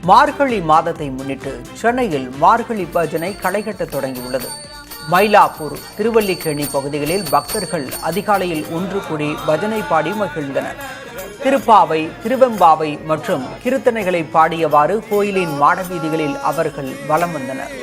மார்கழி மாதத்தை முன்னிட்டு சென்னையில் மார்கழி பஜனை களைகட்ட தொடங்கியுள்ளது. மயிலாப்பூர், திருவல்லிக்கேணி பகுதிகளில் பக்தர்கள் அதிகாலையில் ஒன்று கூடி பஜனை பாடி மகிழ்ந்தனர். திருப்பாவை, திருவெம்பாவை மற்றும் கீர்த்தனைகளை பாடியவாறு கோயிலின் மாடவீதிகளில் அவர்கள் வலம் வந்தனர்.